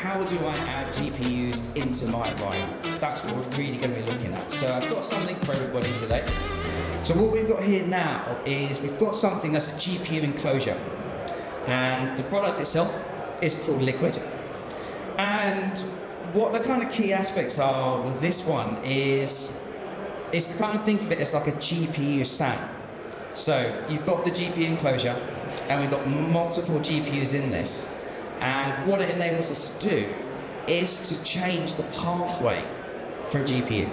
how do I add GPUs into my environment? That's what we're really going to be looking at. So I've got something for everybody today. So what we've got here now is we've got something that's a GPU enclosure. And the product itself is called LIQID. And what the kind of key aspects are with this one is to kind of think of it as like a GPU SAN. So you've got the GPU enclosure, and we've got multiple GPUs in this. And what it enables us to do is to change the pathway for a GPU.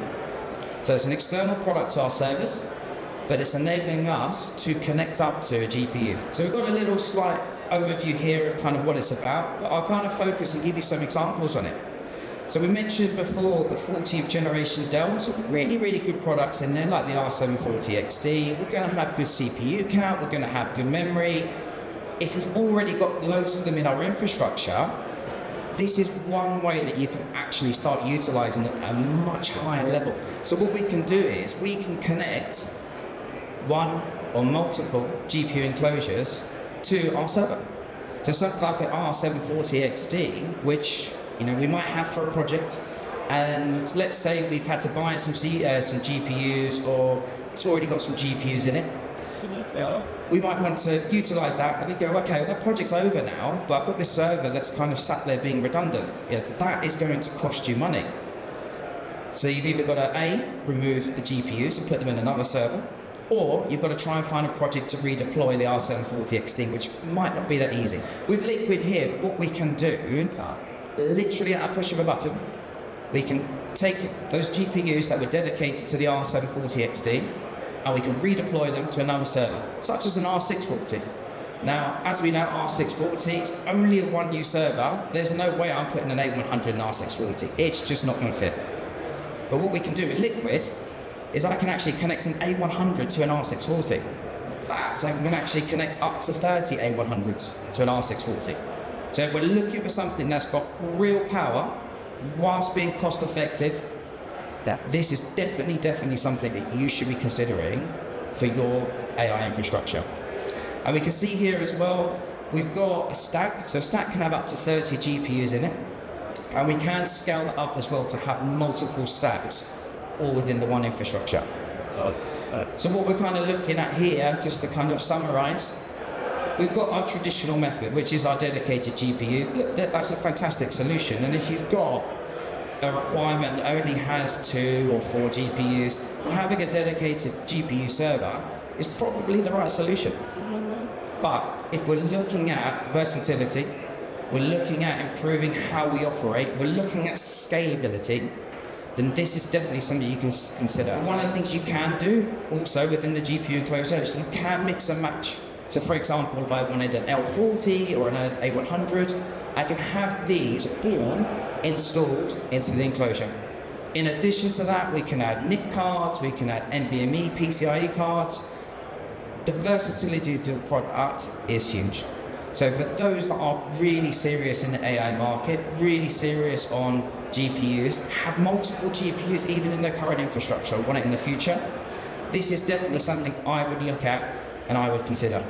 So it's an external product to our servers, but it's enabling us to connect up to a GPU. So we've got a little slight overview here of kind of what it's about, but I'll kind of focus and give you some examples on it. So we mentioned before the 14th generation Dells, really, really good products in there, like the R740 XD. We're going to have good CPU count, we're going to have good memory. If we've already got loads of them in our infrastructure, this is one way that you can actually start utilizing them at a much higher level. So what we can do is we can connect one or multiple GPU enclosures to our server. So something like an R740 XD, which we might have for a project, and let's say we've had to buy some GPUs, or it's already got some GPUs in it. We might want to utilize that, and we go, okay, well, that project's over now, but I've got this server that's kind of sat there being redundant. That is going to cost you money. So you've either got to remove the GPUs and put them in another server, or you've got to try and find a project to redeploy the R740 XD, which might not be that easy. With LIQID here, what we can do, literally at a push of a button, we can take those GPUs that were dedicated to the R740 XD, and we can redeploy them to another server, such as an R640. Now, as we know, R640 is only a 1U server. There's no way I'm putting an A100 in R640. It's just not going to fit. But what we can do with LIQID is I can actually connect an A100 to an R640. In fact, I can actually connect up to 30 A100s to an R640. So if we're looking for something that's got real power, whilst being cost effective, this is definitely something that you should be considering for your AI infrastructure. And we can see here as well, we've got a stack. So a stack can have up to 30 GPUs in it. And we can scale that up as well to have multiple stacks all within the one infrastructure. So what we're kind of looking at here, just to kind of summarize, we've got our traditional method, which is our dedicated GPU. Look, that's a fantastic solution. And if you've got a requirement that only has 2 or 4 GPUs, having a dedicated GPU server is probably the right solution. But if we're looking at versatility, we're looking at improving how we operate, we're looking at scalability, then this is definitely something you can consider. And one of the things you can do also within the GPU enclosure is you can mix and match. So for example, if I wanted an L40 or an A100, I can have these all installed into the enclosure. In addition to that, we can add NIC cards, we can add NVMe, PCIe cards. The versatility of the product is huge. So for those that are really serious in the AI market, really serious on GPUs, have multiple GPUs even in their current infrastructure, want it in the future, this is definitely something I would look at and I would consider.